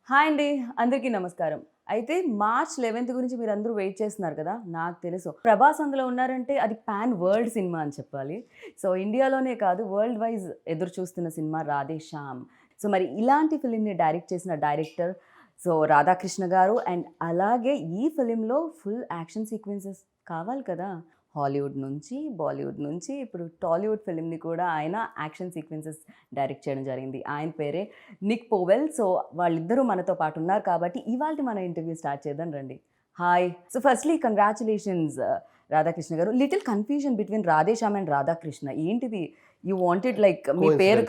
Hi అండి, అందరికీ నమస్కారం. అయితే మార్చ్ 11th గురించి మీరందరూ వెయిట్ చేస్తున్నారు కదా! నాకు తెలుసు. ప్రభాస్ అందులో ఉన్నారంటే అది పాన్ వరల్డ్ సినిమా అని చెప్పాలి. సో, ఇండియాలోనే కాదు వరల్డ్ వైజ్ ఎదురు చూస్తున్న సినిమా 'రాధే శ్యామ్'. సో, మరి ఇలాంటి ఫిల్మ్‌ని డైరెక్ట్ చేసిన డైరెక్టర్ రాధాకృష్ణ గారు అండ్ అలాగే ఈ ఫిల్మ్‌లో ఫుల్ యాక్షన్ సీక్వెన్సెస్ కావాలి కదా! హాలీవుడ్ నుంచి, బాలీవుడ్ నుంచి ఇప్పుడు టాలీవుడ్ ఫిల్మ్‌ని కూడా ఆయన యాక్షన్ సీక్వెన్సెస్ డైరెక్ట్ చేయడం జరిగింది. ఆయన పేరే నిక్ పోవెల్. సో, వాళ్ళిద్దరూ మనతో పాటు ఉన్నారు కాబట్టి ఇవాల్టి మన ఇంటర్వ్యూ స్టార్ట్ చేద్దాం రండి. Hi. So, firstly congratulations Radhakrishna గారు. Little confusion between Radhe Shyam and Radhakrishna. ఏంటిది? యూ వాంటెడ్ లైక్ మీ పేరు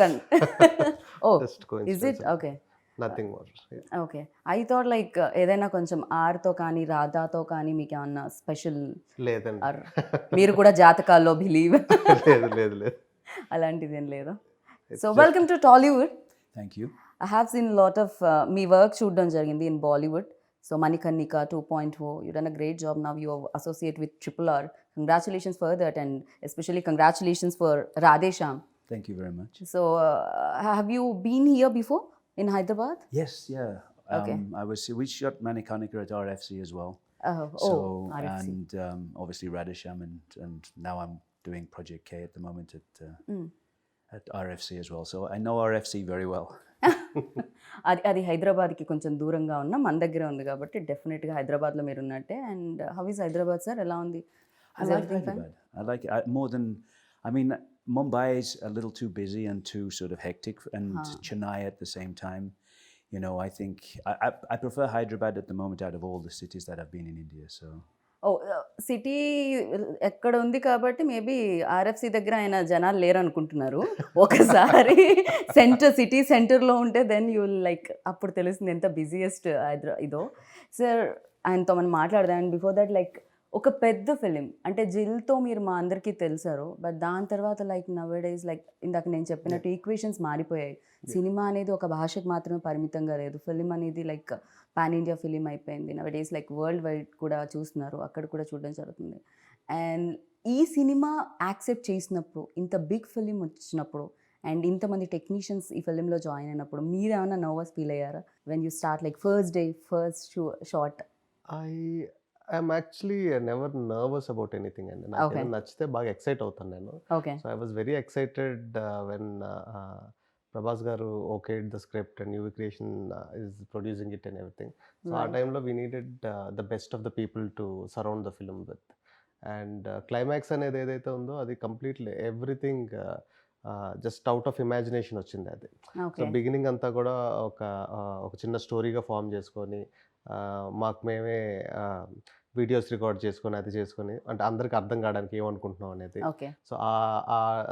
oh! Just is it? coincidence. Okay. Nothing more. Yeah. Okay. I thought like ఏదైనా కొంచెం ఆర్‌తో కానీ, రాధాతో కానీ మీకేమన్నా స్పెషల్ లేదండి. ఆర్ మీరు కూడా జాతకాల్లో బిలీవ్ లేదు లేదు లేదు. అలాంటిదేం లేదా? It's so, just- welcome to Tollywood. Thank you. I have seen a lot of మీ వర్క్ చూడడం జరిగింది in Bollywood. So, 'Manikarnika 2.0' you done a great job. Now you are associate with RRR. Congratulations for that and especially congratulations for Radhe Shyam. Thank you very much. So, have you been here before in Hyderabad? Yes, yeah. Okay. We shot Manikarnika at RFC as well. Oh, RFC. And obviously Radhe Shyam and now I'm doing Project K at the moment at RFC as well. So I know RFC very well. అది హైదరాబాద్కి కొంచెం దూరంగా ఉన్న మన దగ్గర ఉంది కాబట్టి డెఫినెట్గా హైదరాబాద్లో మీరు ఉన్నట్టే. And how is Hyderabad sir? ఎలా ఉంది? I like Hyderabad. I like it more than, I mean, Mumbai is a little too busy and too sort of hectic, and Chennai at the same time. You know, I think I prefer Hyderabad at the moment out of all the cities that I've been in India. So ఓ city ఎక్కడ ఉంది కాబట్టి maybe RFC దగ్గర ఆయన జనాలు లేరు అనుకుంటున్నారు. ఒకసారి సిటీ సెంటర్లో ఉంటే దెన్ యూ లైక్ అప్పుడు తెలుస్తుంది ఎంత బిజియెస్ట్ ఇదో. సార్ ఆయనతో మనం మాట్లాడదాం. అండ్ బిఫోర్ దట్ లైక్ ఒక పెద్ద ఫిలిం అంటే జిల్తో మీరు మా అందరికీ తెలిసారు. బట్ దాని తర్వాత లైక్ నవేడేస్ లైక్ ఇందాక నేను చెప్పినట్టు ఈక్వేషన్స్ మారిపోయాయి. సినిమా అనేది ఒక భాషకు మాత్రమే పరిమితంగా లేదు. ఫిలిం అనేది లైక్ పాన్ ఇండియా ఫిలిం అయిపోయింది. నవేడేస్ లైక్ వరల్డ్ వైడ్ కూడా చూస్తున్నారు, అక్కడ కూడా చూడడం జరుగుతుంది. అండ్ ఈ సినిమా యాక్సెప్ట్ చేసినప్పుడు, ఇంత బిగ్ ఫిలిం వచ్చినప్పుడు అండ్ ఇంతమంది టెక్నీషియన్స్ ఈ ఫిలింలో జాయిన్ అయినప్పుడు మీరు ఏమైనా నర్వస్ ఫీల్ అయ్యారా when you start like first day first shot? I'm actually never nervous about anything అండి. నాకు Okay. ఏదైనా నచ్చితే బాగా ఎక్సైట్ అవుతాను నేను. Okay. So I was very excited when Prabhas గారు okay the script and UV creation is producing it and everything. So uh Right. టైంలో we needed the best of the people to surround the film with. And climax అనేది ఏదైతే ఉందో అది completely everything just out of imagination వచ్చింది అది. So okay. Beginning అంతా కూడా ఒక చిన్న స్టోరీగా ఫామ్ చేసుకొని మాకు మేమే వీడియోస్ రికార్డ్ చేసుకొని అది చేసుకొని అంటే అందరికి అర్థం కావడానికి ఏమనుకుంటున్నాం అనేది. ఓకే. సో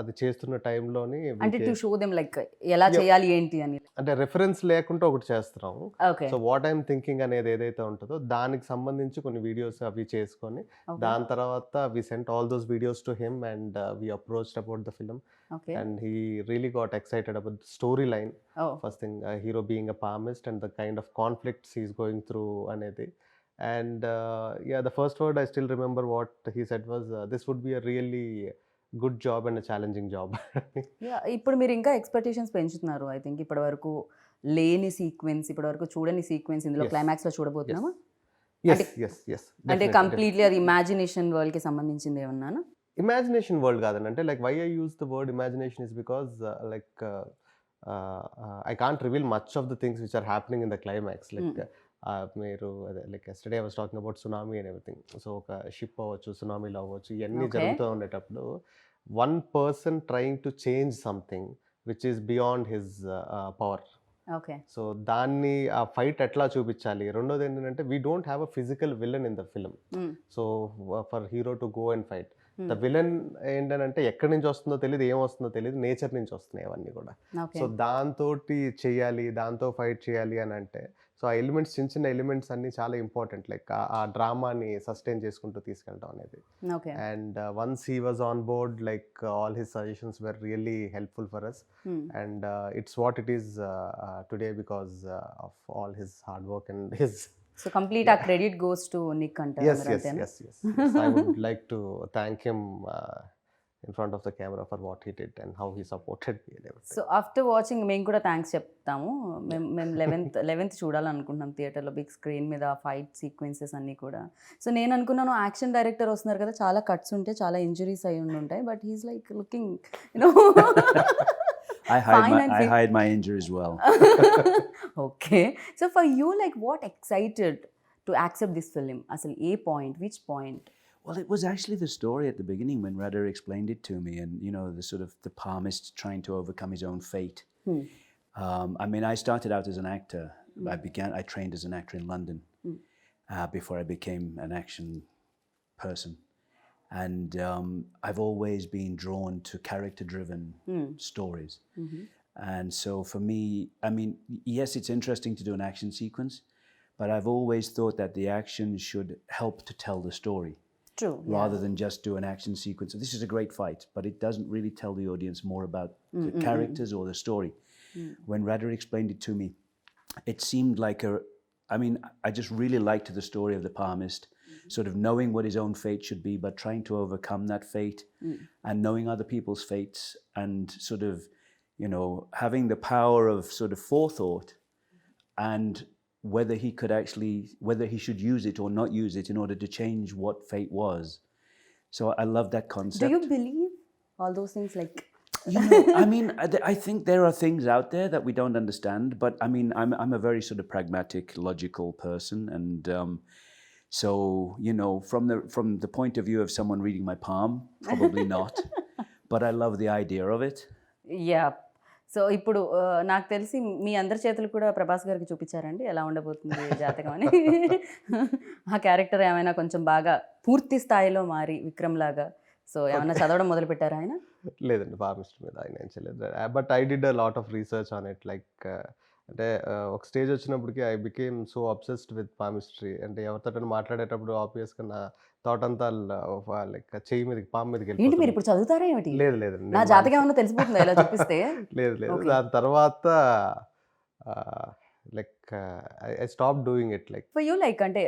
అది చేస్తున్న టైంలోని అంటే టు షో దెమ్ లైక్ ఎలా చేయాలి ఏంటి అని. అంటే రెఫరెన్స్ లేకుండా ఒకటి చేస్తున్నాం. Okay. So what I'm thinking అనేది ఏదైతే ఉంటుందో దానికి సంబంధించి కొన్ని వీడియోస్ అవి చేసుకొని ఓకే. దాని తర్వాత we sent all those videos to him and we approached about the film okay. and he really got excited about the storyline. Oh First thing, hero being a palmist and the kind of conflicts he's going through anedi. And yeah, the first word I still remember what he said was this would be a really good job and a challenging job. Yeah, ఇప్పుడు మీరు ఇంకా expectations పెంచుతున్నారు. I think ఇప్పటి వరకు లేని sequence, ఇప్పటి వరకు చూడని సీక్వెన్స్ ఇందులో Yes. క్లైమాక్స్లో చూడబోతున్నామా? yes అంటే- yes yes అంటే definitely. కంప్లీట్లీ అది ఇమాజినేషన్ వరల్డ్కి సంబంధించింది ఏమన్నానా? Imagination world కాదండి. అంటే like why I use the word imagination is because I can't reveal much of the things which are happening in the climax. Like మీరు అదే like yesterday I was talking about tsunami and everything. So ఒక ship అవ్వచ్చు, సునామీలో అవ్వచ్చు, ఇవన్నీ Okay. జరుగుతూ ఉండేటప్పుడు one person trying to change something which is beyond his power. Okay. So దాన్ని ఆ ఫైట్ ఎట్లా చూపించాలి. రెండోది ఏంటంటే we don't have a physical villain in the film. So for hero to go and fight the villain ఏంటంటే ఎక్కడి నుంచి వస్తుందో తెలియదు, ఏం వస్తుందో తెలియదు, నేచర్ నుంచి వస్తున్నాయి అవన్నీ కూడా. ఓకే. సో దాంతో చెయ్యాలి, దాంతో ఫైట్ చేయాలి అని అంటే సో ఆ ఎలిమెంట్స్ చిన్న చిన్న ఎలిమెంట్స్ అన్ని చాలా ఇంపార్టెంట్. లైక్ ఆ డ్రామాని సస్టైన్ చేసుకుంటూ తీసుకెళ్ళడం అనేది. Okay. And once he was on board like all his suggestions were really helpful for us. And it's what it is today because of all his hard work and his. So complete ఆ credit goes to Nick అంటారు Yes, మరి yes, అంతేనా? yes, yes, yes. I would like to thank him in front of the camera for what he did and how he supported me and everything. So after watching మేము కూడా thanks చెప్తాము. మేము 11th చూడాలనుకుంటున్నాం థియేటర్లో big screen మీద fight sequences అన్నీ కూడా. So నేను అనుకున్నాను యాక్షన్ డైరెక్టర్ వస్తున్నారు కదా, చాలా కట్స్ ఉంటాయి, చాలా ఇంజురీస్ అయి ఉంటాయి, but he's like looking you know I hide my injuries well. Okay. So for you like what excited to accept this film? అసలు ఏ point, which point? Well, it was actually the story at the beginning when Radha explained it to me, and you know, the sort of the palmist trying to overcome his own fate. I mean, I started out as an actor. I trained as an actor in London before I became an action person, and I've always been drawn to character-driven stories. And so for me, I mean, yes, it's interesting to do an action sequence, but I've always thought that the action should help to tell the story. True. Rather than just do an action sequence. This is a great fight, but it doesn't really tell the audience more about the characters or the story. When Radha explained it to me, it seemed like I mean, I just really liked the story of the palmist, sort of knowing what his own fate should be, but trying to overcome that fate and knowing other people's fates and sort of, you know, having the power of sort of forethought and whether he should use it or not use it in order to change what fate was. So I love that concept. Do you believe all those things? Like, you know, I mean, I think there are things out there that we don't understand, but I mean, I'm a very sort of pragmatic, logical person, and so you know, from the point of view of someone reading my palm, probably not, but I love the idea of it. yeah. So ఇప్పుడు నాకు తెలిసి మీ అందరి చేతులు కూడా ప్రభాస్ గారికి చూపించారండి ఎలా ఉండబోతుంది జాతకం అని. ఆ క్యారెక్టర్ ఏమైనా కొంచెం బాగా పూర్తి స్థాయిలో మారి విక్రమ్ లాగా సో ఏమైనా చదవడం మొదలు పెట్టారా ఆయన? లేదండి, ఫార్మిస్ట్ మీద ఆయన ఏం చేయలేదు. But I did a lot of research on it. Like అంటే ఒక స్టేజ్ వచ్చినప్పటికి I became so obsessed with palmistry. అంటే ఎవరితో మాట్లాడేటప్పుడు ఆబ్వియస్గా నా థాట్ అంతా లైక్ చెయ్యి మీదకి పాము మీదకి ఏంటి మీరు వెళ్ళిపోతుంది. ఇప్పుడు చదువుతారా ఏమిటి? లేదు లేదండి, నా జాతకం ఏమన్నా తెలిసిపోతుందా ఇలా చూపిస్తే? లేదు లేదు. Okay. దాని తర్వాత like I stop doing it. Like for you like అంటే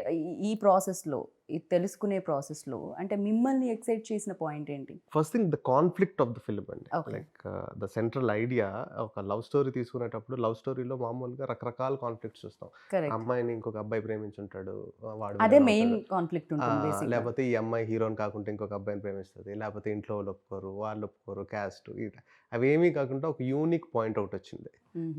ఈ ప్రాసెస్లో, ఈ తెలుసుకునే ప్రాసెస్లో అంటే మిమ్మల్ని ఎక్సైట్ చేసిన పాయింట్ ఏంటి? First thing the conflict of the film అండి. Okay. Like the central idea ఒక లవ్ స్టోరీ తీసుకునేటప్పుడు లవ్ స్టోరీలో మామూలుగా రకరకాల కాన్ఫ్లిక్ట్స్ చూస్తాం. కరెక్ట్. అమ్మాయిని ఇంకొక అబ్బాయి ప్రేమించుంటాడు, వాడు అదే విలన్ మెయిన్ అవుతాడు. కాన్ఫ్లిక్ట్ ఉంటుంది బేసిక్గా. లేకపోతే ఈ అమ్మాయి హీరోని కాకుండా ఇంకొక అబ్బాయిని ప్రేమిస్తుంది, లేకపోతే ఇంట్లో వాళ్ళు ఒప్పుకోరు, వాళ్ళు ఒప్పుకోరు, క్యాస్ట్, అవేమీ కాకుండా ఒక యూనిక్ పాయింట్ ఒకటి వచ్చింది.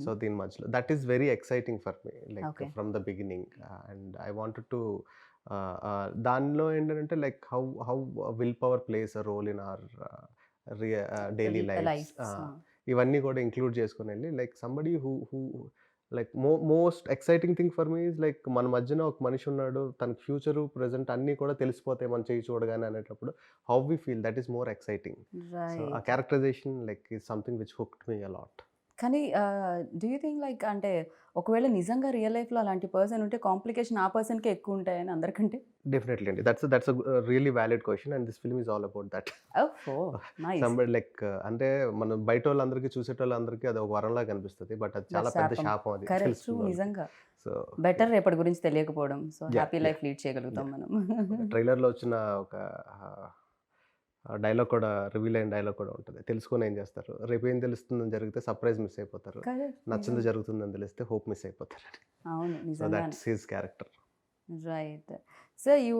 సో దీని మధ్యలో that is very exciting for me, like Okay. From the beginning. And I wanted to దానిలో ఏంటంటే like how will power plays a role in our daily life. ఇవన్నీ కూడా ఇంక్లూడ్ చేసుకుని వెళ్ళి like somebody who like most exciting thing for me is like మన మధ్యన ఒక మనిషి ఉన్నాడు, తన ఫ్యూచరు ప్రెజెంట్ అన్నీ కూడా తెలిసిపోతాయి మన చేయి చూడగానే అనేటప్పుడు how we feel, that is more exciting. So uh characterization like is something which hooked me a lot. కానీ డూ యూ థింక్ లైక్ అంటే ఒకవేళ నిజంగా రియల్ లైఫ్లో అలాంటి పర్సన్ ఉంటే కాంప్లికేషన్ ఆ పర్సన్కే ఎక్కువ ఉంటాయని అందరికంటే? డెఫినెట్లీ అండి, that's really valid question and this film is all about that. Somebody like అంటే మనం బయట వాళ్ళందరికీ చూసేటోళ్ళందరికీ అది ఒక వరంలా కనిపిస్తుంది, బట్ అది చాలా పెద్ద శాపం అది కరెక్ట్. తెలుసుకున్నాను. నిజంగా సో బెటర్ రేపటి గురించి తెలియకపోవడం. So Yeah, happy yeah. Life lead చేయగలుగుతాం మనం. ట్రైలర్లో వచ్చిన ఒక డైలాగ్ కూడా, రివీల్ అయిన డైలాగ్ కూడా ఉంటుంది. తెలుసుకొని ఏం చేస్తారు, రేపు ఏం తెలుస్తుందని జరిగితే సర్ప్రైజ్ మిస్ అయిపోతారు, Correct. నచ్చింది జరుగుతుందని తెలిస్తే హోప్ మిస్ అయిపోతారు. అవును, సో నిజంగా. That's his character. Right. So you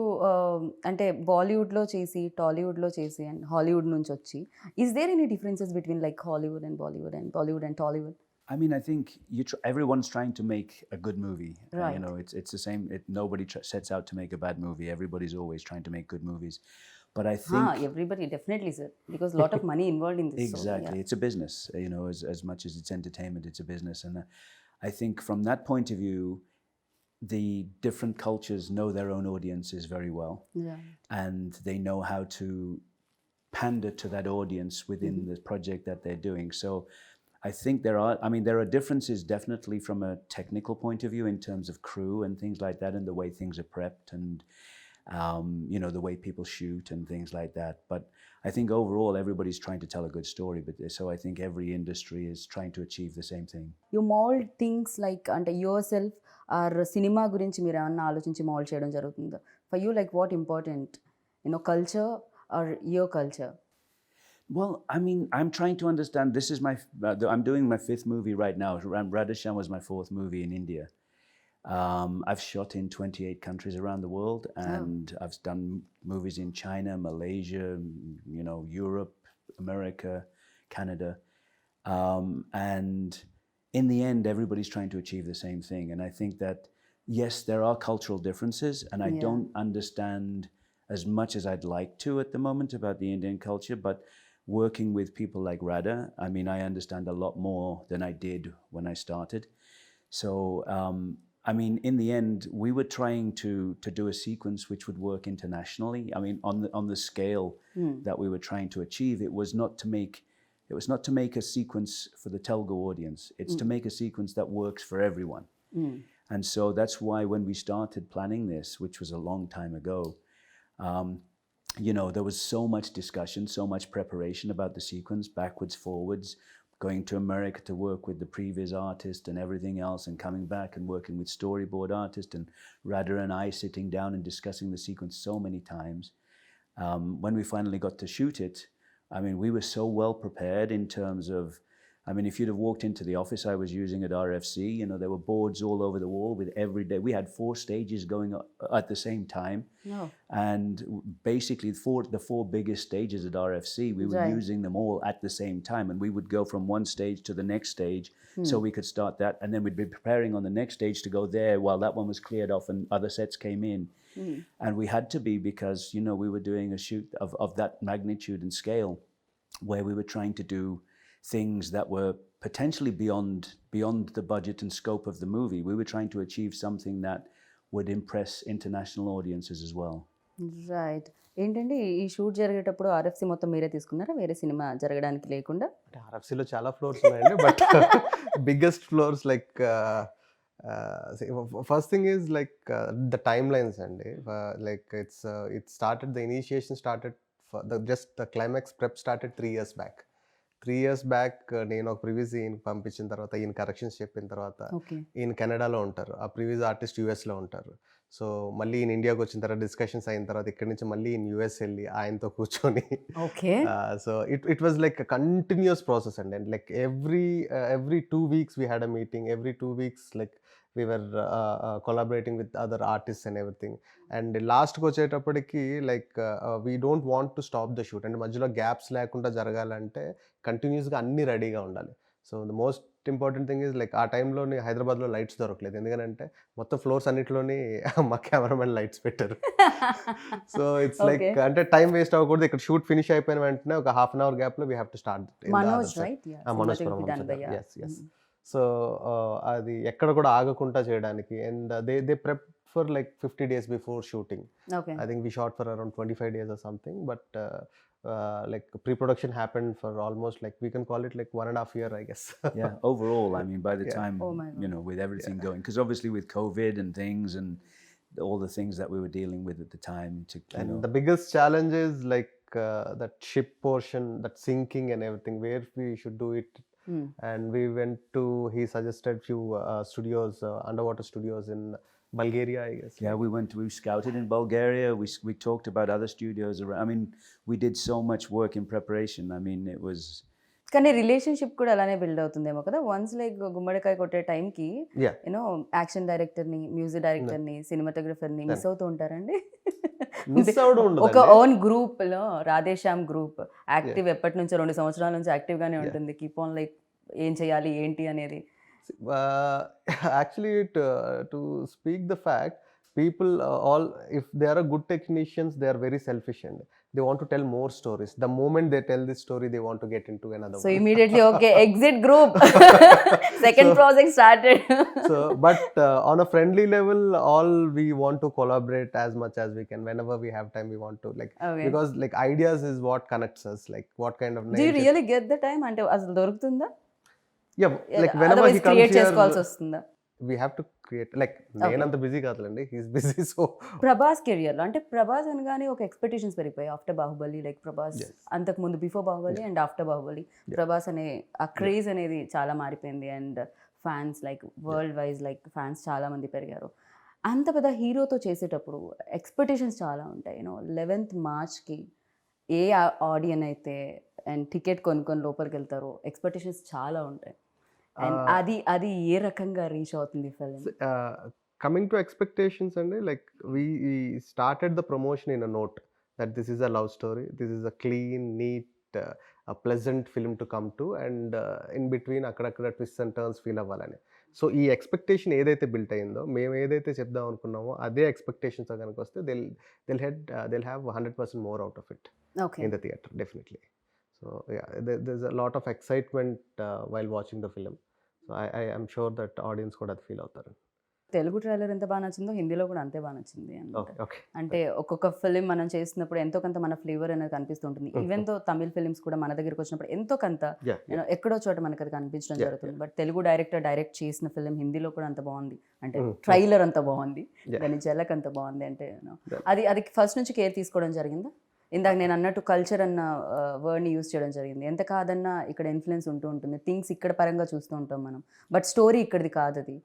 అంటే బాలీవుడ్లో చేసి, టాలీవుడ్లో చేసి అండ్ హాలీవుడ్ నుంచి వచ్చి, is there any differences between like Hollywood and Bollywood and Bollywood and Tollywood? I mean, I think everyone's trying to make a good movie. Right. You know, it's the same. Nobody sets out to make a bad movie. Everybody's always trying to make good movies. But I think Everybody definitely, sir, because lot of money involved in this. exactly, So, yeah. it's a business. You know, as much as it's entertainment, it's a business. And I think from that point of view, the different cultures know their own audiences very well, Yeah. and they know how to pander to that audience within the project that they're doing. So I think there are differences definitely from a technical point of view in terms of crew and things like that, and the way things are prepped, and you know, the way people shoot and things like that. But I think overall everybody's trying to tell a good story. But so I think every industry is trying to achieve the same thing. You mold things like అంటే yourself or cinema గురించి మీరు ఏమన్నా ఆలోచించి mould చేయడం జరుగుతుందా? For you, like what important, you know, culture or your culture? Well, I mean, I'm trying to understand. This is I'm doing my 5th movie right now. Radhe Shyam was my 4th movie in India. I've shot in 28 countries around the world, and I've done movies in China, Malaysia, Europe, America, Canada. And in the end, everybody's trying to achieve the same thing. And I think that, yes, there are cultural differences, and I don't understand as much as I'd like to at the moment about the Indian culture, but working with people like Radha, I mean, I understand a lot more than I did when I started. So, I mean, in the end, we were trying to do a sequence which would work internationally. I mean, on the scale that we were trying to achieve, it was not to make a sequence for the Telugu audience. It's to make a sequence that works for everyone. And so that's why when we started planning this, which was a long time ago, there was so much discussion, so much preparation about the sequence, backwards, forwards, going to America to work with the previous artist and everything else, and coming back and working with storyboard artist, and Radha and I sitting down and discussing the sequence so many times. When we finally got to shoot it, I mean, we were so well prepared in terms of, I mean, if you'd have walked into the office I was using at RFC, there were boards all over the wall with every day. We had 4 stages going at the same time. No. And basically the 4 biggest stages at RFC, we were using them all at the same time. And we would go from one stage to the next stage so we could start that. And then we'd be preparing on the next stage to go there while that one was cleared off and other sets came in. And we had to be, because, we were doing a shoot of that magnitude and scale, where we were trying to do things that were potentially beyond the budget and scope of the movie. We were trying to achieve something that would impress international audiences as well. Right. ఏంటంటే ఈ shoot జరిగేటప్పుడు RFC మొత్తం మీరే తీసుకున్నారా, వేరే cinema జరగడానికి లేకుండా? అంటే ఆర్ఎఫ్సిలో చాలా ఫ్లోర్స్ ఉన్నాయండి, but biggest flaws like first thing is like the time lines అండి. Like it started, the initiation started, just the climax prep started 3 years back. 3 years back నేను ఒక ప్రివ్యూస్ ఈయనకి పంపించిన తర్వాత, ఈయన కరెక్షన్స్ చెప్పిన తర్వాత, ఈయన కెనడాలో ఉంటారు, ఆ ప్రివ్యూస్ ఆర్టిస్ట్ యూఎస్లో ఉంటారు. సో మళ్ళీ ఈయన ఇండియాకి వచ్చిన తర్వాత డిస్కషన్స్ అయిన తర్వాత ఇక్కడి నుంచి మళ్ళీ ఈయన యూఎస్ వెళ్ళి ఆయనతో కూర్చొని, so it was like continuous process అండి. And like every 2 weeks we had a meeting, every 2 weeks like we were collaborating with other artists and everything. And లాస్ట్కి వచ్చేటప్పటికి like we don't want to stop the shoot. అంటే మధ్యలో gaps లేకుండా జరగాలంటే కంటిన్యూస్గా అన్నీ రెడీగా ఉండాలి. So the most important thing is like ఆ టైంలోని హైదరాబాద్లో లైట్స్ దొరకలేదు, ఎందుకంటే మొత్తం ఫ్లోర్స్ అన్నిటిలోని మా కెమెరామెన్ లైట్స్ పెట్టారు. సో ఇట్స్ లైక్ అంటే టైం వేస్ట్ అవ్వకూడదు. ఇక్కడ షూట్ ఫినిష్ అయిపోయిన వెంటనే ఒక ½ hour గ్యాప్లో we have to start. Manoj S. So అది ఎక్కడ కూడా ఆగకుండా చేయడానికి. And they prep for like 50 days before shooting. I think we shot for around 25 days or something, but like pre-production happened for almost like, we can call it like 1.5 years, I guess. Yeah, overall, I mean, by the time, with everything going, because obviously with COVID and things and all the things that we were dealing with at the time. And the biggest challenge is like that ship portion, that sinking and everything, where we should do it. And we went to, he suggested few studios, underwater studios in Bulgaria, I guess. Yeah, we scouted in Bulgaria. We talked about other studios around. I mean, we did so much work in preparation. I mean, it was. కానీ relationship కూడా అలానే build అవుతుందేమో కదా. Once like గుమ్మడికాయ కొట్టే టైంకి action డైరెక్టర్ని, music డైరెక్టర్ని, సినిమాటోగ్రఫర్ని మిస్ అవుతూ ఉంటారండి. ఒక ఓన్ గ్రూప్ లో రాధే శ్యామ్ గ్రూప్ యాక్టివ్ ఎప్పటి నుంచో 2 సంవత్సరాల నుంచి యాక్టివ్ గానే ఉంటుంది. కీప్ ఆన్ లైక్ ఏం చేయాలి ఏంటి అనేది. Actually, to speak the fact, people all, if they are a good technicians, they are very selfish and they want to tell more stories. The moment they tell this story, they want to get into another one. So immediately, okay, exit group. Second project started. So but on a friendly level, all we want to collaborate as much as we can. Whenever we have time, we want to like, because like ideas is what connects us. Like what kind of do you really get the time ante asalu dorugtunda? Yeah, like whenever he comes here, చేసుకోవాల్సి వస్తుందా? we have to create, like నేనంత busy కాదులండి, he's busy. So Prabhas కెరియర్లో అంటే ప్రభాస్ అనగానే ఒక expectations పెరిగిపోయాయి after Baahubali. Like Prabhas అంతకు ముందు before Baahubali and after Baahubali Prabhas అనే ఆ క్రేజ్ అనేది చాలా మారిపోయింది. And fans like world wise like fans చాలా మంది పెరిగారు. అంత పెద్ద హీరోతో చేసేటప్పుడు ఎక్స్పెక్టేషన్స్ చాలా ఉంటాయి. 11th March ఏ ఆడియన్ అయితే అండ్ టికెట్ కొనుక్కొని లోపలికి వెళ్తారో ఎక్స్పెక్టేషన్స్ చాలా ఉంటాయి. అండ్ అది ఏ రకంగా రీచ్ అవుతుంది ఫిల్మ్? కమింగ్ టు ఎక్స్పెక్టేషన్స్ అండి, like we started the promotion in a note that this is a love story, this is a clean neat pleasant film to come to, and in between అక్కడక్కడ twist and turns feel అవ్వాలని. So ఈ expectation ఏదైతే built అయిందో, మేము ఏదైతే చెప్దాం అనుకున్నామో అదే ఎక్స్పెక్టేషన్స్తో కనుక వస్తే they'll have 100% more out of it okay. in the theater, definitely. So yeah, there's a lot of excitement while watching the film. So I am sure that audience కూడా అది ఫీల్ అవుతారు. తెలుగు ట్రైలర్ ఎంత బాగా నచ్చిందో హిందీలో కూడా అంతే బాగా నచ్చింది అనమాట. ఓకే. అంటే ఒక్కొక్క ఫిలిం మనం చేసినప్పుడు ఎంతో కొంత మన ఫ్లేవర్ అనేది కనిపిస్తుంటుంది. ఈవెన్ తో తమిళ్ ఫిలిమ్స్ కూడా మన దగ్గరికి వచ్చినప్పుడు ఎంతో కొంత ఎక్కడో చోట మనకి అది కనిపించడం జరుగుతుంది. బట్ తెలుగు డైరెక్ట్ చేసిన ఫిలిం హిందీలో కూడా అంత బాగుంది, అంటే ట్రైలర్ అంత బాగుంది, దాని జలక్ అంత బాగుంది. అంటే అది ఫస్ట్ నుంచి కేర్ తీసుకోవడం జరిగిందా? ఇందాక నేను అన్నట్టు కల్చర్ అన్న వర్డ్ని యూజ్ చేయడం జరిగింది. ఎంత కాదన్నా ఇక్కడ ఇన్ఫ్లుయెన్స్ ఉంటూ ఉంటుంది, థింగ్స్ ఇక్కడ పరంగా చూస్తూ ఉంటాం మనం, బట్ స్టోరీ ఇక్కడిది కాదు. అది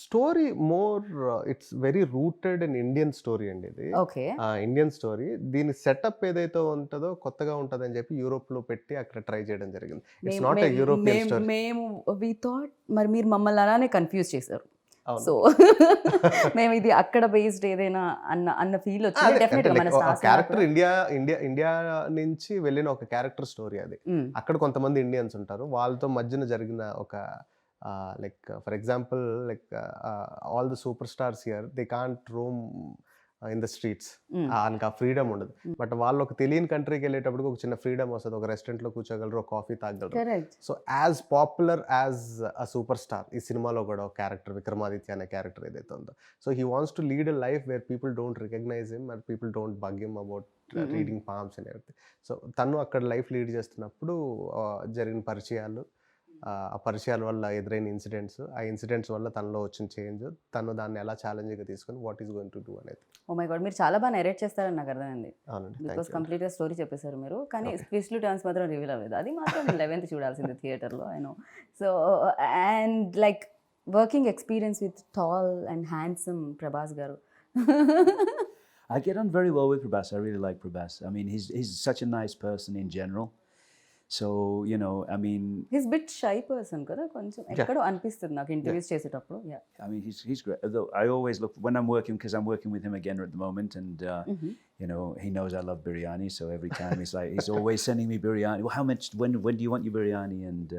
story more it's very rooted in Indian story అండి ఇది. ఓకే. ఇండియన్ స్టోరీ, దీని సెటప్ ఏదైతే ఉంటుందో కొత్తగా ఉంటుందని చెప్పి యూరోప్లో పెట్టి అక్కడ ట్రై చేయడం జరిగింది. It's not a European story. మేము వి థాట్ మరి మీరు మమ్మల్ని అలానే కన్ఫ్యూజ్ చేశారు. సో మేము ఇది అక్కడ బేస్డ్ ఏదైనా అన్న ఫీల్ వచ్చింది. డెఫినెట్గా మన క్యారెక్టర్ ఇండియా నుంచి వెళ్ళిన ఒక క్యారెక్టర్ స్టోరీ అది. అక్కడ కొంతమంది ఇండియన్స్ ఉంటారు, వాళ్ళతో మధ్యన జరిగిన ఒక like for example, like all the superstars here, they can't roam in the streets. ఆ ఫ్రీడమ్ ఉండదు. బట్ వాళ్ళు ఒక తెలియని కంట్రీకి వెళ్ళేటప్పుడు ఒక చిన్న ఫ్రీడమ్ వస్తుంది, ఒక రెస్టారెంట్లో కూర్చోగలరు, ఒక కాఫీ తాగలరు. So as popular as a super star ఈ సినిమాలో కూడా ఒక క్యారెక్టర్ విక్రమాదిత్య అనే క్యారెక్టర్ ఏదైతే ఉందో, so he wants to lead a life where people don't recognise him and people don't bug him about reading palms and everything. So తను అక్కడ life lead చేస్తున్నప్పుడు జరిగిన పరిచయాలు, ఆ పరిచయాల వల్ల ఎదురైన ఇన్సిడెంట్స్, ఆ ఇన్సిడెంట్స్ వల్ల తనలో వచ్చిన చేంజ్, తను దాన్ని ఎలా ఛాలెంజ్గా తీసుకొని what is going to do అనేది. ఓ మై గాడ్, మీరు చాలా బాగా నెరేట్ చేస్తారని నాకు అర్థమైంది. అవునండి, బికాస్ కంప్లీట్గా స్టోరీ చెప్పేశారు మీరు, కానీ ట్విస్ట్లు టర్న్స్ మాత్రం రివీల్ అవ్వలేదు. అది మాత్రం 11th చూడాల్సింది థియేటర్లో, I know. So and like working experience with tall and handsome Prabhas గారు. I get on very well with Prabhas. I really like Prabhas. I mean, he's such a nice person in general. So, you know, I mean, he's bit shy person kada koncham ekkado anpistundi నాకు interviews చేసేటప్పుడు. Yeah, I mean, he's great. Although I always look when I'm working, because I'm working with him again at the moment, and you know, he knows I love biryani, so every time he's always sending me biryani. Well, how much, when do you want your biryani? And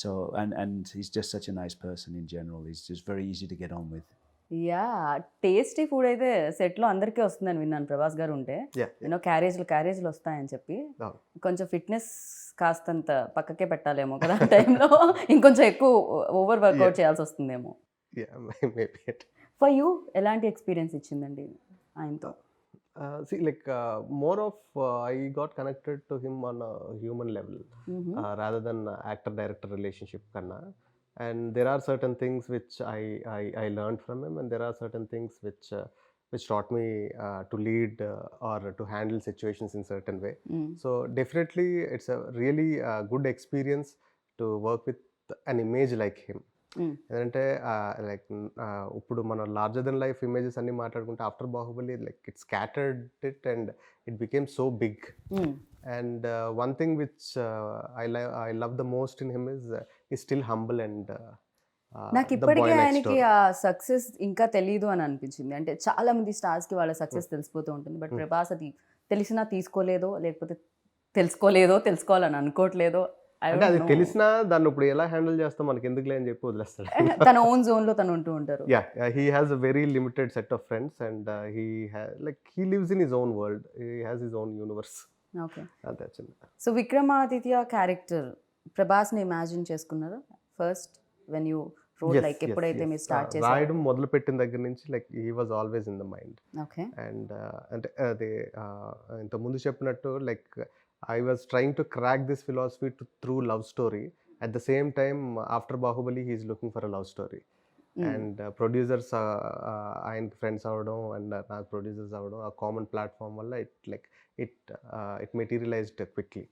so and he's just such a nice person in general. He's just very easy to get on with. Yeah, tasty food అయితే సెట్లో అందరికీ వస్తుందని విన్నాను ప్రభాస్ గారు ఉంటే. You know క్యారేజ్లు వస్తాయని చెప్పి కొంచెం ఫిట్నెస్ కాస్తంత పక్కకే పెట్టాలేమో కదా ఆ టైంలో, ఇంకొంచెం ఎక్కువ ఓవర్ వర్కౌట్ చేయాల్సి వస్తుందేమో. ఫర్ యూ ఎలాంటి ఎక్స్పీరియన్స్ ఇచ్చిందండి ఆయనతో? See, like more of I got connected to him on a human level rather than actor-director relationship kanna. And there are certain things which I learned from him, and there are certain things which taught me to lead or to handle situations in certain way. So definitely it's a really good experience to work with an image like him. ఎందుకంటే like ఇప్పుడు మన larger than life images అన్ని మాట్లాడుకుంటే after Baahubali like it scattered it and it became so big. And one thing which I love the most in him is still humble and నాకు ఇప్పటికే ఆయనకి ఆ success ఇంకా తెలియదు అని అనిపించింది. అంటే చాలా మంది స్టార్స్కి వాళ్ళ సక్సెస్ తెలిసిపోతూ ఉంటుంది, బట్ ప్రభాస్ అది తెలిసినా తీసుకోలేదో, లేకపోతే తెలుసుకోవాలని అనుకోవట్లేదో. అంటే అది తెలిసినా దాన్ని ఇప్పుడు ఎలా హ్యాండిల్ చేస్తాం మనకి ఎందుకులే అని చెప్పి వదిలేస్తాడు. తన ఓన్ జోన్ లో తను ఉంటూ ఉంటారు. He has a very limited set of friends and he lives in his own world, he has his own universe. Okay, అంతే చిన్న. సో విక్రమాదిత్య క్యారెక్టర్ ప్రభాస్ని ఇమాజిన్ చేసుకున్నారా first when you road? Like ఎప్పుడైతే మీరు start చేశారు రాయడం మొదలు పెట్టిన దగ్గర నుంచి like he was always in the mind. Okay. And అంటే అదే ఇంతకుముందు చెప్పినట్టు like I was trying to crack this philosophy through love story. At the same time, after Bahubali, he is looking for a love story. And producers, ఆయన friends avadam and నాకు producers avadam, a common platform వల్ల it materialized quickly.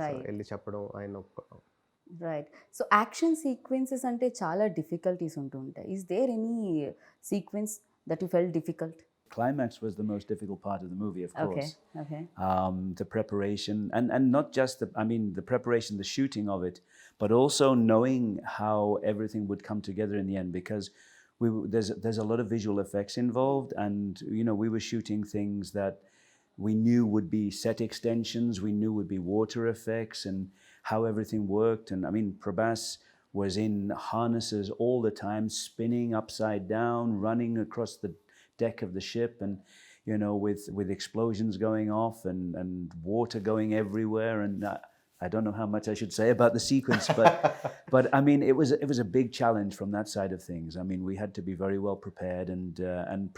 Right. So elli చెప్పడం ఆయన. Right. So action sequences అంటే చాలా difficulties ఉంటూ ఉంటాయి. Is there any sequence that you felt difficult? climax was the most difficult part of the movie, of course. Okay. The preparation, and not just the preparation, the shooting of it, but also knowing how everything would come together in the end, because there's a lot of visual effects involved, and we were shooting things that we knew would be set extensions, we knew would be water effects, and how everything worked. And Prabhas was in harnesses all the time, spinning upside down, running across the deck of the ship, and with explosions going off and water going everywhere. And I don't know how much I should say about the sequence, but it was a big challenge from that side of things. We had to be very well prepared, and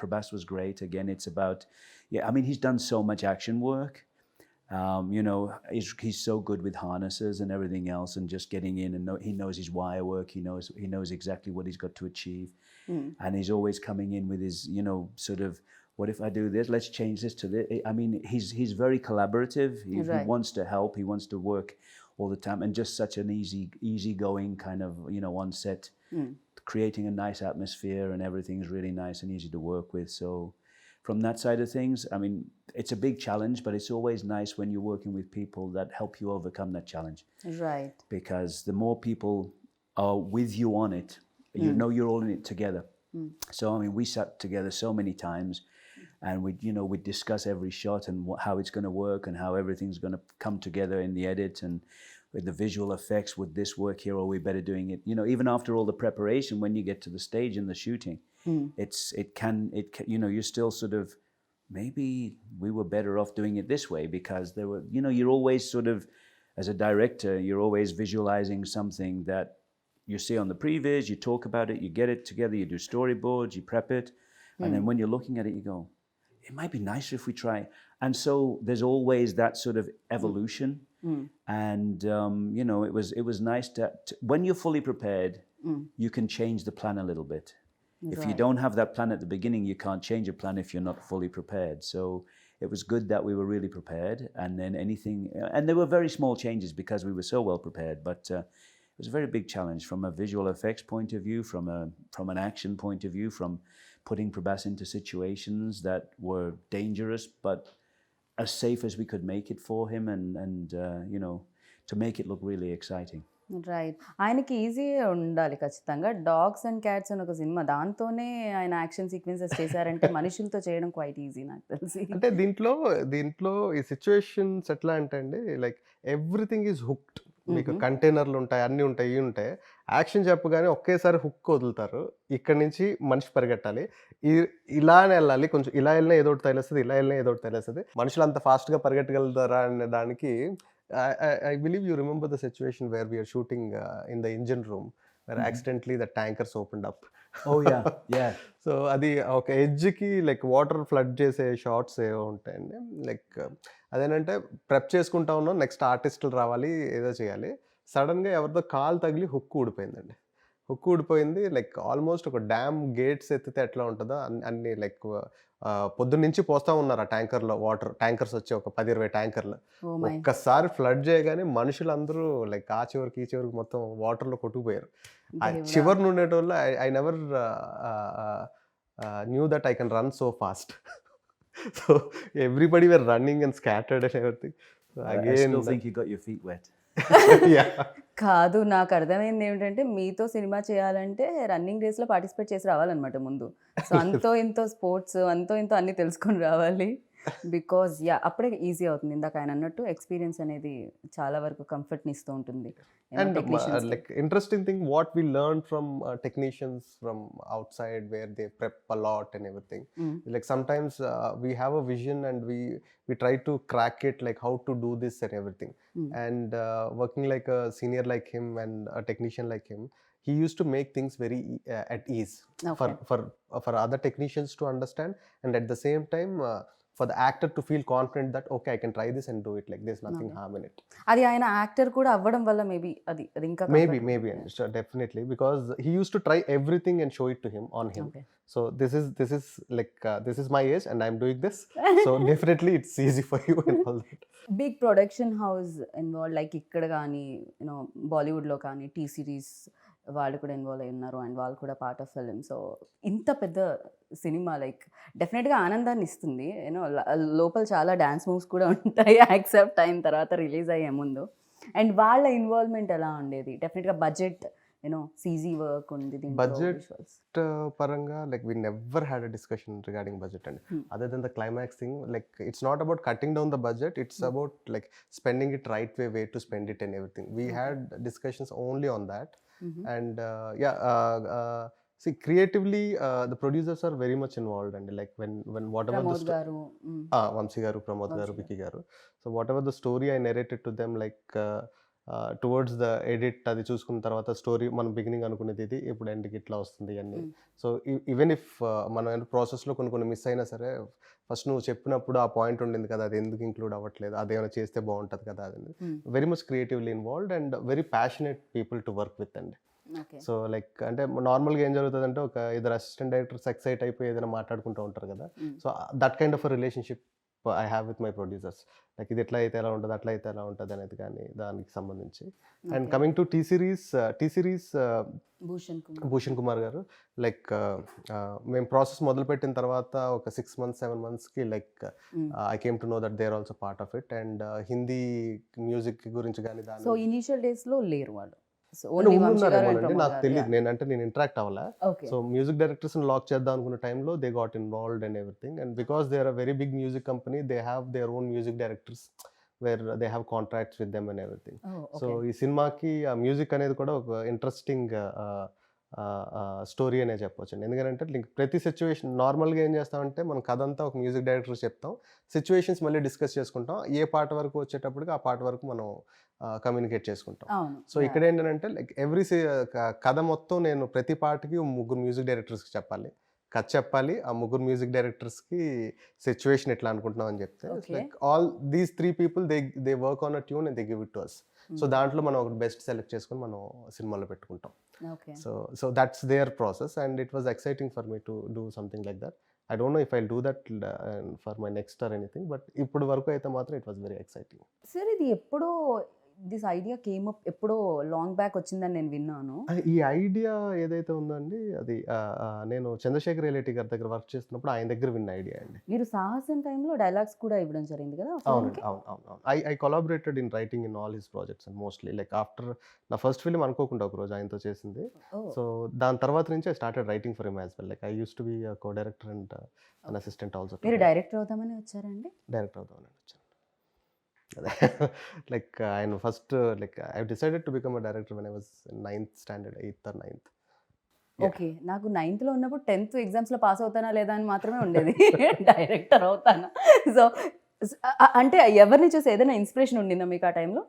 Prabhas was great. Again, it's about, he's done so much action work. He's so good with harnesses and everything else, and just getting in, and he knows his wire work. He knows exactly what he's got to achieve, and he's always coming in with his sort of, what if I do this? Let's change this to this. He's very collaborative. He wants to help. He wants to work all the time, and just such an easygoing kind of on set, creating a nice atmosphere, and everything's really nice and easy to work with. So from that side of things, it's a big challenge, but it's always nice when you're working with people that help you overcome that challenge. Right. Because the more people are with you on it, you're all in it together. So we sat together so many times, and we'd discuss every shot and how it's going to work, and how everything's going to come together in the edit, and with the visual effects, would this work here, or are we better doing it? Even after all the preparation, when you get to the stage in the shooting, it can you're still sort of, maybe we were better off doing it this way, because there were, you're always sort of, as a director, you're always visualizing something that you see on the previs, you talk about it, you get it together, you do storyboards, you prep it, and then when you're looking at it, you go, it might be nicer if we try. And so there's always that sort of evolution. And it was nice to when you're fully prepared, you can change the plan a little bit. If you don't have that plan at the beginning, you can't change a plan if you're not fully prepared. So it was good that we were really prepared, and then and there were very small changes because we were so well prepared, but it was a very big challenge from a visual effects point of view, from an action point of view, from putting Prabhas into situations that were dangerous, but as safe as we could make it for him, and to make it look really exciting. Right. ఆయనకి ఈజీగా ఉండాలి ఖచ్చితంగా. Dogs and cats అని ఒక cinema, దాంతోనే ఆయన action sequences చేశారంటే మనుషులతో చేయడం క్వైట్ ఈజీ నాకు తెలిసి. అంటే దీంట్లో ఈ సిచ్యువేషన్స్ ఎట్లా అంటే అండి, లైక్ ఎవ్రీథింగ్ ఈజ్ హుక్డ్. మీకు కంటైనర్లు ఉంటాయి, అన్నీ ఉంటాయి, ఇవి ఉంటాయి. యాక్షన్ చెప్పగానే ఒకేసారి హుక్ వదులుతారు. ఇక్కడి నుంచి మనిషి పరిగెట్టాలి, ఇలానే వెళ్ళాలి, కొంచెం ఇలా వెళ్ళినా ఏదో ఒకటి తగిలేస్తుంది, ఇలా వెళ్ళినా ఏదో ఒకటి తగిలేస్తుంది. మనుషులు అంత ఫాస్ట్గా పరిగెట్టగలుగుతారా అనే దానికి, I believe you remember the situation where we are shooting in the engine room, where accidentally the tankers opened up. Oh yeah. So అది ఒక ఎడ్జ్కి లైక్ వాటర్ ఫ్లడ్ చేసే షార్ట్స్ ఏవో ఉంటాయండి. లైక్ అదేంటంటే ప్రెప్ చేసుకుంటా ఉన్నాం, నెక్స్ట్ ఆర్టిస్టులు రావాలి, ఏదో చేయాలి. సడన్గా ఎవరితో కాలు తగిలి హుక్ ఊడిపోయిందండి. హుక్ ఊడిపోయింది. లైక్ ఆల్మోస్ట్ ఒక డ్యామ్ గేట్స్ ఎత్తితే ఎట్లా ఉంటుందో అన్ని లైక్ పొద్దున్నుంచి పోస్తూ ఉన్నారు ఆ ట్యాంకర్లో వాటర్. ట్యాంకర్స్ వచ్చి ఒక 10-20 ట్యాంకర్లు ఒక్కసారి ఫ్లడ్ చేయగానే మనుషులందరూ లైక్ ఆ చివరికి ఈ చివరికి మొత్తం వాటర్లో కొట్టుకుపోయారు. ఆ చివరి నుండేటోళ్ళు I never knew that I can run so fast. So everybody were running and scattered and everything. I still think you got your feet wet. కాదు, నాకు అర్థమైంది ఏమిటంటే, మీతో సినిమా చేయాలంటే రన్నింగ్ రేస్లో పార్టిసిపేట్ చేసి రావాలన్నమాట ముందు. సో అంతో ఇంతో స్పోర్ట్స్, అంతో ఇంతో అన్నీ తెలుసుకొని రావాలి. బికాజ్ అప్పుడే ఈజీ అవుతుంది. ఇందాక ఆయన అన్నట్టు ఎక్స్పీరియన్స్ అనేది చాలా వరకు కంఫర్ట్ని ఇస్తూ ఉంటుంది. And like interesting thing, what we learned from technicians from outside, where they prep a lot and everything. Like sometimes we have a vision and we try to crack it, like how to do this and everything. And working like a senior like him and a technician like him, he used to make things very at ease for other technicians to understand, and at the same time for the actor to feel confident that okay, I can try this and do it, like there's nothing harm in it. అది ఆయన actor కూడా అవ్వడం వల్ల maybe అది ఇంకా maybe definitely, because he used to try everything and show it to him on him. So this is like this is my age and I'm doing this, so definitely it's easy for you and all that. Big production house involve, like ఇక్కడ కానీ బాలీవుడ్లో కానీ T series వాళ్ళు కూడా involve అయి ఉన్నారు, and వాళ్ళు కూడా పార్ట్ ఆఫ్ ఫిల్మ్. సో ఇంత పెద్ద సినిమా లైక్ డెఫినెట్గా ఆనందాన్ని ఇస్తుంది. యూనో లోపల చాలా డ్యాన్స్ మూవ్స్ కూడా ఉంటాయి యాక్సెప్ట్ అయిన తర్వాత, రిలీజ్ అయ్యే ముందు. అండ్ వాళ్ళ ఇన్వాల్వ్మెంట్ ఎలా ఉండేది? డెఫినెట్గా బడ్జెట్, యూనో సీజీ వర్క్ ఉంది దీంట్లో. Budget visuals. పరంగా like we never had a discussion regarding budget అండి. Other than the climax thing, like it's not about cutting down the budget, it's about like spending it right way to spend it and everything. We had discussions only on that. And see, creatively the producers are very much involved, and like when whatever Pramod గారు. Vamsi garu, Pramod garu, Vamsi Vicky garu, so whatever the story I narrated to them, like towards the edit అది చూసుకున్న తర్వాత story మనం beginning అనుకునేది ఇది ఇప్పుడు ఎండ్కి ఇట్లా వస్తుంది అన్ని. సో ఈవెన్ ఇఫ్ మనం ప్రాసెస్లో కొన్ని మిస్ అయినా సరే, ఫస్ట్ నువ్వు చెప్పినప్పుడు ఆ పాయింట్ ఉండింది కదా, అది ఎందుకు ఇంక్లూడ్ అవ్వట్లేదు, అదేమైనా చేస్తే బాగుంటుంది కదా, అది very much creatively involved and very passionate people to work with అండి. సో లైక్ అంటే నార్మల్గా ఏం జరుగుతుంది అంటే, ఒక ఇద్దరు అసిస్టెంట్ డైరెక్టర్స్ ఎక్సైట్ అయిపోయి ఏదైనా మాట్లాడుకుంటూ ఉంటారు కదా, so that kind of relationship I have with my producers. Like ఇది ఎట్లా అయితే ఎలా ఉంటుంది, అట్లా అయితే ఎలా ఉంటుంది అనేది కానీ దానికి సంబంధించి. And coming to T series Bhushan Kumar గారు, లైక్ మేము ప్రాసెస్ మొదలుపెట్టిన తర్వాత ఒక 6 months 7 monthsకి like I came to know that they are also part of it. And Hindi music గురించి కానీ సో ఇనిషియల్ డేస్లో లేరు వాళ్ళు. నాకు తెలియదు, నేను ఇంటరాక్ట్ అవ్వాలా. సో మ్యూజిక్ డైరెక్టర్స్ లాక్ చేద్దాం అనుకున్న టైంలో they got involved and everything. And because they are a very big music company, they have their own music directors where they have contracts with them and everything. So ఈ సినిమాకి ఆ music అనేది కూడా ఒక interesting story అనే చెప్పొచ్చు. ఎందుకంటే ప్రతి సిచ్యువేషన్ నార్మల్గా ఏం చేస్తామంటే, మనం కథ అంతా ఒక మ్యూజిక్ డైరెక్టర్ చెప్తాం, సిచ్యువేషన్స్ మళ్ళీ డిస్కస్ చేసుకుంటాం, ఏ పాట వరకు వచ్చేటప్పటికి ఆ పాట వరకు మనం కమ్యూనికేట్ చేసుకుంటాం. సో ఇక్కడ ఏంటంటే లైక్ ఎవ్రీ కథ మొత్తం నేను ప్రతి పాటకి 3 మ్యూజిక్ డైరెక్టర్స్కి చెప్పాలి, కథ చెప్పాలి, ఆ 3 మ్యూజిక్ డైరెక్టర్స్కి సిచ్యువేషన్ ఎట్లా అనుకుంటున్నాం అని చెప్తే, like all these 3 people they work on a tune and they give it to us. So దాంట్లో మనం ఒక బెస్ట్ సెలెక్ట్ చేసుకొని మనం సినిమాలో పెట్టుకుంటాం. So that's their process and it was exciting for me to do something like that. I don't know if I'll do that for my next or anything, but ఇప్పుడు వరకు అయితే మాత్రం it was very exciting. Sir ఇది ఎప్పుడో this idea came up, ఎప్పుడో long back వచ్చిందని నేను విన్నాను. ఈ ఐడియా ఏదైతే ఉందండి, అది నేను చంద్రశేఖర్ రిలేటి గారి దగ్గర వర్క్ చేస్తున్నప్పుడు ఆయన దగ్గర విన్న ఐడియా అండి. మీరు సాహసం టైంలో డైలాగ్స్ కూడా ఇవ్వడం జరిగింది కదా? అవును. I collaborated in writing in all his projects and mostly like after నా ఫస్ట్ ఫిల్మ్ అనుకోకుండా ఒక రోజు ఆయనతో చేసింది. సో దాని తర్వాత నుంచి I started writing for him as well. Like I use to be co director and an assistant also. మీరు డైరెక్టర్ అవుతామని వచ్చారండి? డైరెక్టర్ అవుతామని వచ్చాను. లైక్ ఆయన first like I decided to become a director when I was 9th standard, 8th or 9th. Okay, నాకు 9th లో ఉన్నప్పుడు 10th ఎగ్జామ్స్లో పాస్ అవుతానా లేదా అని మాత్రమే ఉండేది, డైరెక్టర్ అవుతానా. సో అంటే ఎవరిని చూసి ఏదైనా ఇన్స్పిరేషన్ ఉండిందా మీకు ఆ టైంలో?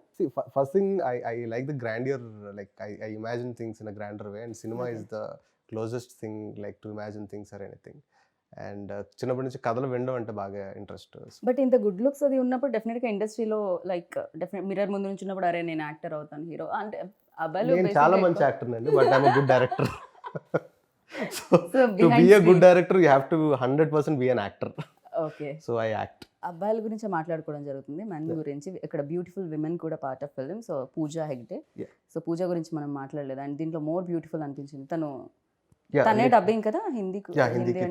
First thing I like the grandeur, like I imagine things in a grander way and cinema is the closest thing like to imagine things or anything. And చిన్నప్పటి నుంచి కథలు వినడం అంటే బాగా ఇంట్రెస్ట్. బట్ ఇంత గుడ్ లుక్స్ అది ఉన్నప్పుడు డెఫినెట్గా ఇండస్ట్రీలో లైక్ మిర్రర్ ముందు నుంచి ఉన్నప్పుడు అరే నేను యాక్టర్ అవుతాను, హీరో అంటే నేను చాలా మంచి యాక్టర్ అండి, but I'm a good director. To be a good director you have to 100% be an actor. Okay, so I act. అబ్బాయిల గురించి మాట్లాడుకోవడం జరుగుతుంది, మెన్ గురించి. ఇక్కడ బ్యూటిఫుల్ విమెన్ కూడా part of film. So Pooja Hegde, so Pooja గురించి మనం మాట్లాడలేదు అండ్ దీంట్లో మోర్ బ్యూటిఫుల్ అనిపించింది. తనే డబ్బింగ్ కదా హిందీకి,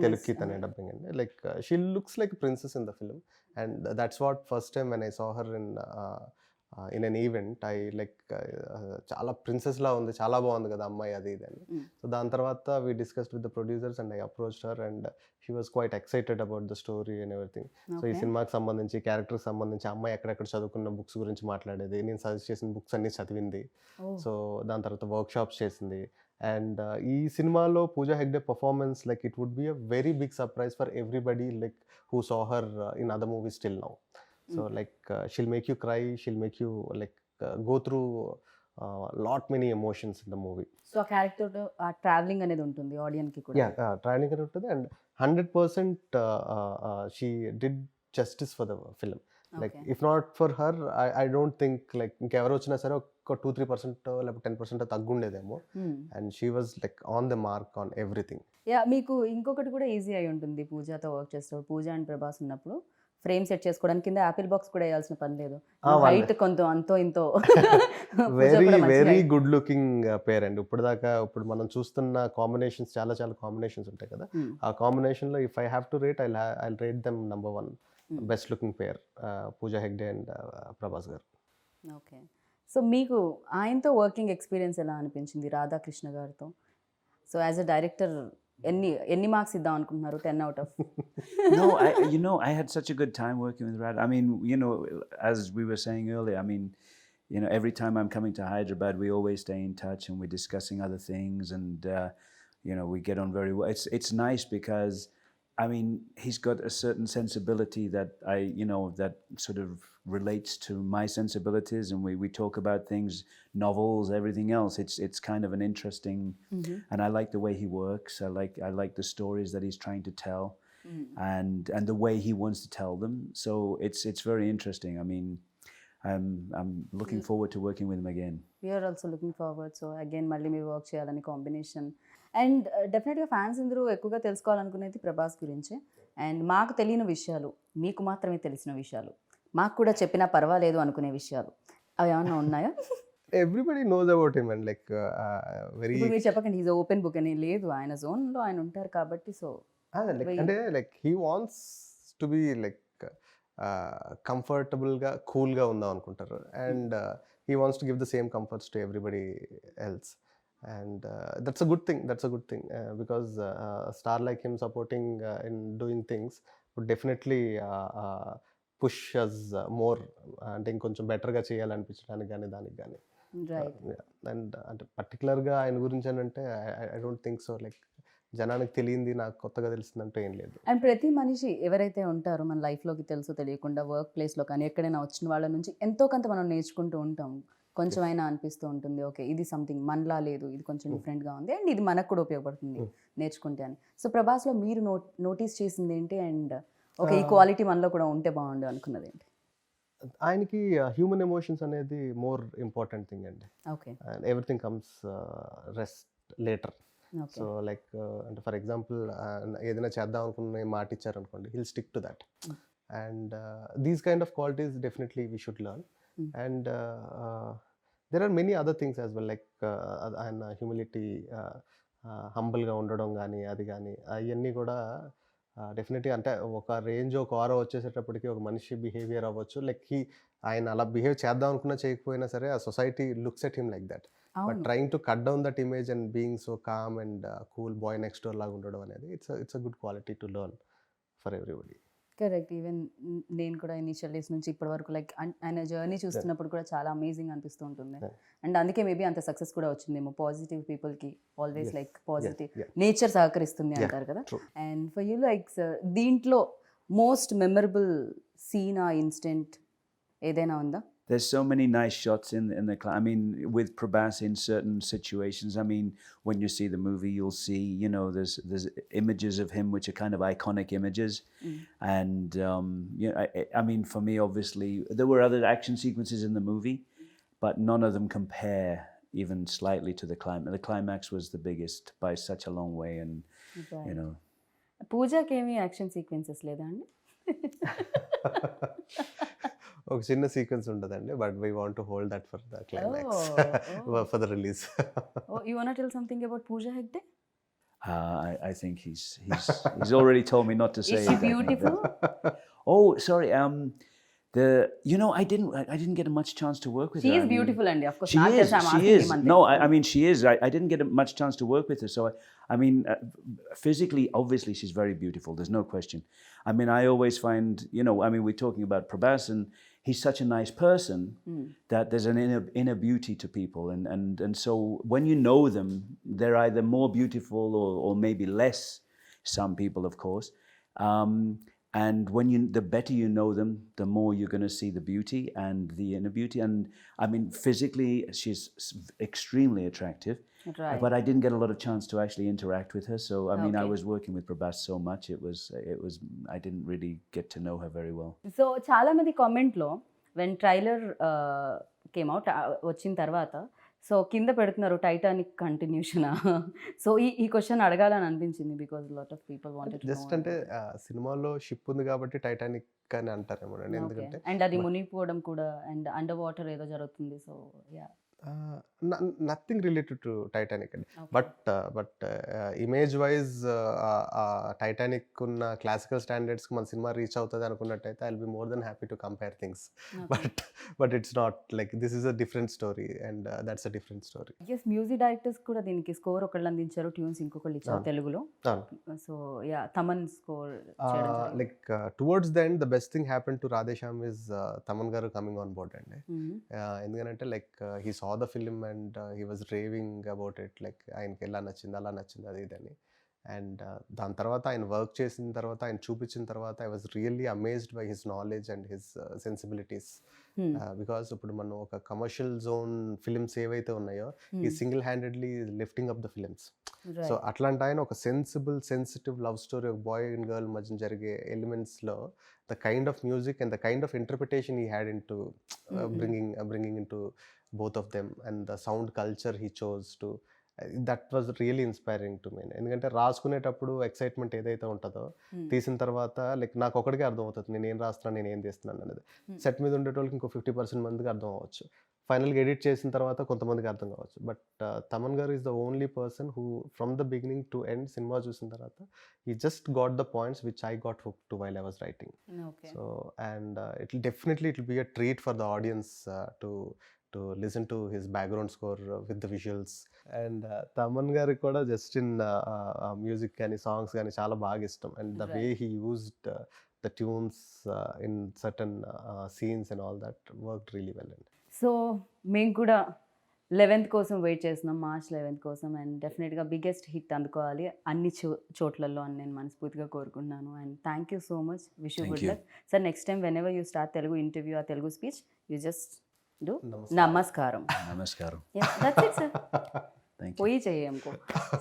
తెలుగుకి తనే డబ్బింగ్ అండి. Like she looks like princess in the film and that's what first time when I saw her in an event I like చాలా ప్రిన్సెస్ లా ఉంది, చాలా బాగుంది కదా అమ్మాయి అది ఇది అని. సో దాని తర్వాత we discussed with the producers and I approached her and she was quite excited about the story and everything. So ఈ సినిమాకి సంబంధించి, క్యారెక్టర్కి సంబంధించి, అమ్మాయి ఎక్కడెక్కడ చదువుకున్న బుక్స్ గురించి మాట్లాడేది, నేను సజెస్ట్ చేసిన బుక్స్ అన్ని చదివింది. సో దాని తర్వాత వర్క్ షాప్స్ చేసింది. అండ్ ఈ సినిమాలో Pooja Hegde performance like it would be a very big surprise for everybody like who saw her in other movies till now. So like she'll make you cry, she'll make you like go through lot many emotions in the movie. So uh character uh travelling అనేది ఉంటుంది ఆడియన్స్కి కూడా. Travelling అనేది ఉంటుంది and 100% she did justice for the film. Like if not for her I don't think like ఇంకెవరు వచ్చినా సరే ఒక 2-3% లేకపోతే 10% తగ్గుండేదేమో. And she was like on the mark on everything. మీకు ఇంకొకటి కూడా ఈజీ అయి ఉంటుంది పూజాతో వర్క్ చేస్తారు. పూజ అండ్ ప్రభాస్ ఉన్నప్పుడు ఫ్రేమ్ సెట్ చేసుకోవడానికి కింద యాపిల్ బాక్స్ కూడా వేయాల్సిన పని లేదు. వాళ్ళే. హైట్ కొంత అంతో ఇంతో పూజ వెరీ కూడా మంచి వెరీ height. గుడ్ లుకింగ్ పేర్ అండి. ఇప్పుడు మనం చూస్తున్న కాంబినేషన్స్ చాలా చాలా కాంబినేషన్స్ ఉంటాయి కదా. Hmm. ఆ కాంబినేషన్లో if I have to rate I rate them number 1 Hmm. Best looking pair, Pooja Hegde and Prabhas గారు. ఓకే. సో మీకు ఆయనతో వర్కింగ్ ఎక్స్పీరియన్స్ ఎలా అనిపించింది రాధాకృష్ణ గారితో? సో యాజ్ అ డైరెక్టర్ ఎన్ని మార్క్స్ ఇద్దాం అనుకుంటున్నారు 10 out of? No, I had such a good time working with Radha. I mean, as we were saying earlier, I mean, every time I'm coming to Hyderabad, we always stay in touch and we're discussing other things, and we get on very well. It's nice because, I mean, he's got a certain sensibility that that sort of relates to my sensibilities, and we talk about things, novels, everything else. It's kind of an interesting, and I like the way he works. I like the stories that he's trying to tell, and the way he wants to tell them. So it's very interesting. I mean, I'm looking forward to working with him again. We're also looking forward. So again మళ్ళీ మీరు work చేయాలని combination. And డెఫినెట్గా fans అందరూ ఎక్కువగా తెలుసుకోవాలనుకునేది ప్రభాస్ గురించే. And మాకు తెలియని విషయాలు, మీకు మాత్రమే తెలిసిన విషయాలు, మాకు కూడా చెప్పినా పర్వాలేదు అనుకునే విషయాలు అవి ఏమన్నా ఉన్నాయా? Everybody knows about him and like very ఇప్పుడు మీరు చెప్పకండి ఈజ్ ఓపెన్ బుక్ అని. లేదు, ఆయన జోన్లో ఆయన ఉంటారు కాబట్టి. సో అంటే like he wants to be like కంఫర్టబుల్గా కూల్గా ఉందాం అనుకుంటారు, and he wants to give the same comforts to everybody else, and that's a good thing, because a star like him supporting in doing things would definitely push us more, అంటే ఇంకొంచెం బెటర్గా చేయాలనిపించడానికి కానీ దానికి కానీ. రైట్. అండ్ అంటే పర్టికులర్గా ఆయన గురించి అని అంటే I don't think so. Like జనానికి తెలియంది నాకు కొత్తగా తెలిసిందంటే ఏం లేదు. అండ్ ప్రతి మనిషి ఎవరైతే ఉంటారో మన లైఫ్లోకి తెలుసో తెలియకుండా వర్క్ ప్లేస్లో కానీ ఎక్కడైనా వచ్చిన వాళ్ళ నుంచి ఎంతో కొంత మనం నేర్చుకుంటూ ఉంటాం. కొంచెం అయినా అనిపిస్తూ ఉంటుంది, ఓకే ఇది సంథింగ్ మనలా లేదు, ఇది కొంచెం డిఫరెంట్గా ఉంది, అండ్ ఇది మనకు కూడా ఉపయోగపడుతుంది నేర్చుకుంటే అని. సో ప్రభాస్లో మీరు నోటీస్ చేసింది ఏంటి? అండ్ ఓకే ఈ క్వాలిటీ మనలో కూడా ఉంటే బాగుండు అనుకున్నది ఏంటి? ఆయనకి హ్యూమన్ ఎమోషన్స్ అనేది మోర్ ఇంపార్టెంట్ థింగ్ అండి. Okay. And everything comes rest later. Okay. So like అంటే ఫర్ ఎగ్జాంపుల్ ఏదైనా చేద్దాం అనుకున్న మాట ఇచ్చారనుకోండి, hill stick to that. And these kind of qualities definitely we should learn. And there are many other things as well, like ఆయన humility, హంబుల్గా ఉండడం కానీ అది కానీ అవన్నీ కూడా డెఫినెట్లీ అంటే ఒక రేంజ్ ఒక ఆరో వచ్చేసేటప్పటికి ఒక మనిషి బిహేవియర్ అవ్వచ్చు, లైక్ ఆయన అలా బిహేవ్ చేద్దాం అనుకున్నా చేయకపోయినా సరే ఆ society looks at him like that. But trying to cut down that image and being so calm and cool bye next door లాగా ఉండడం అనేది it's a good quality to learn for everybody. Correct. Even నేను కూడా initial days నుంచి ఇప్పటి వరకు like ఆయన journey చూస్తున్నప్పుడు కూడా చాలా అమేజింగ్ అనిపిస్తూ ఉంటుంది. అండ్ అందుకే మేబీ అంత సక్సెస్ కూడా వచ్చిందేమో. పాజిటివ్ పీపుల్కి ఆల్వేస్ లైక్ పాజిటివ్ నేచర్ సహకరిస్తుంది అంటారు కదా. And for you like sir దీంట్లో మోస్ట్ మెమరబుల్ సీన్ ఆ ఇన్సిడెంట్ ఏదైనా ఉందా? There's so many nice shots in the I mean, with Prabhas in certain situations. I mean, when you see the movie, you'll see, there's images of him which are kind of iconic images. And, I mean, for me, obviously, there were other action sequences in the movie, but none of them compare even slightly to the climax. The climax was the biggest by such a long way, and, పూజకి ఏమి action sequences లేదా అండి? ఒక చిన్న sequence ఉంటుందండి, but we want to hold that for the climax, for the release. You want to tell something about Pooja Hegde? I think he's already told me not to say. Is she beautiful? Oh, sorry. I didn't get much chance to work with her. She is beautiful, and of course, she not is. just I'm She asking is. him. No, I mean she is. I didn't get much chance to work with her, so I mean, physically, obviously, she's very beautiful. There's no question. I mean, I always find, we're talking about Prabhas, and he's such a nice person that there's an inner beauty to people, and so when you know them, they're either more beautiful or maybe less. Some people, of course. And the better you know them, the more you're going to see the beauty and the inner beauty. And I mean, physically, she's extremely attractive. Right. But I didn't get a lot of chance to actually interact with her. So I mean, I Okay. was working with Prabhas so much. It was. I didn't really get to know her very well. So చాలా మంది కామెంట్లో when trailer came out వచ్చిన తర్వాత so కింద పెడుతున్నారు Titanic continuation. So ఈ question అడగాలని అనిపించింది because lot of people wanted to just అంటే సినిమాలో షిప్ ఉంది కాబట్టి టైటానిక్ అని అంటారేమో అండి, ఎందుకంటే అండ్ అది మునిగిపోవడం కూడా అండ్ అండర్ వాటర్ ఏదో జరుగుతుంది. So yeah nothing related to Titanic అండి. బట్ ఇమేజ్ వైజ్ టైటానిక్ ఉన్న క్లాసికల్ స్టాండర్డ్స్కి మన సినిమా రీచ్ అవుతుంది అనుకున్నట్టయితే I will be more than happy to compare things. But it's not like this is a different story and that's a different story. Yes music directors కూడా దీనికి score ఒకళ్ళు అందించారు, ట్యూన్స్ ఇంకొకళ్ళు ఇచ్చారు తెలుగులో. So yeah Thaman score like towards the end the best thing happen to Radhe Shyam is Thaman గారు coming on board అండి. ఎందుకంటే like he saw the film and he was raving about it, like ఆయనకి ఎలా నచ్చింది అలా నచ్చింది అది ఇదని. అండ్ దాని తర్వాత ఆయన వర్క్ చేసిన తర్వాత ఆయన చూపించిన తర్వాత I was really amazed by his knowledge and his sensibilities. Because ఇప్పుడు మనం ఒక కమర్షియల్ జోన్ ఫిలిమ్స్ ఏవైతే ఉన్నాయో ఈ single handedly lifting up the films. So అట్లాంటి ఆయన ఒక సెన్సిటివ్ లవ్ స్టోరీ, ఒక బాయ్ అండ్ గర్ల్ మధ్య జరిగే ఎలిమెంట్స్లో the kind of music and the kind of interpretation he had in to bringing into both of them and the sound culture he chose to, that was really inspiring to me. ఎందుకంటే రాసుకునేటప్పుడు excitement ఏదైతే ఉంటుందో తీసిన తర్వాత like నాకు ఒకటికే అర్థం అవుతుంది నేను ఏం రాస్తున్నాను నేను ఏం తీస్తున్నాను అనేది. సెట్ మీద ఉండేటోళ్ళకి ఇంకో 50% మందికి అర్థం అవ్వచ్చు, ఫైనల్గా ఎడిట్ చేసిన తర్వాత కొంతమందికి అర్థం కావచ్చు. బట్ తమన్ గారు is the only person who from the beginning to end cinema చూసిన తర్వాత he just got the points which I got hooked to while I was writing. So and it will be a treat for the audience to listen to his background score with the visuals. And Thaman గారికి కూడా just in music కానీ songs కానీ చాలా బాగా ఇష్టం. And the way he used the tunes in certain scenes and all that worked really well. So మేము కూడా 11th కోసం వెయిట్ చేస్తున్నాం, March 11th కోసం. అండ్ డెఫినెట్గా బిగ్గెస్ట్ హిట్ అందుకోవాలి అన్ని చోట్లలో అని నేను మనస్ఫూర్తిగా కోరుకుంటున్నాను. And thank you so much, wish you good luck sir. Next time whenever you start Telugu interview uh Telugu speech you just do నమస్కారం. Namaskaram. That's it sir. పోయి చెయ్యి हमको.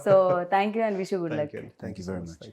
So thank you and wish you good luck. Thank you very much.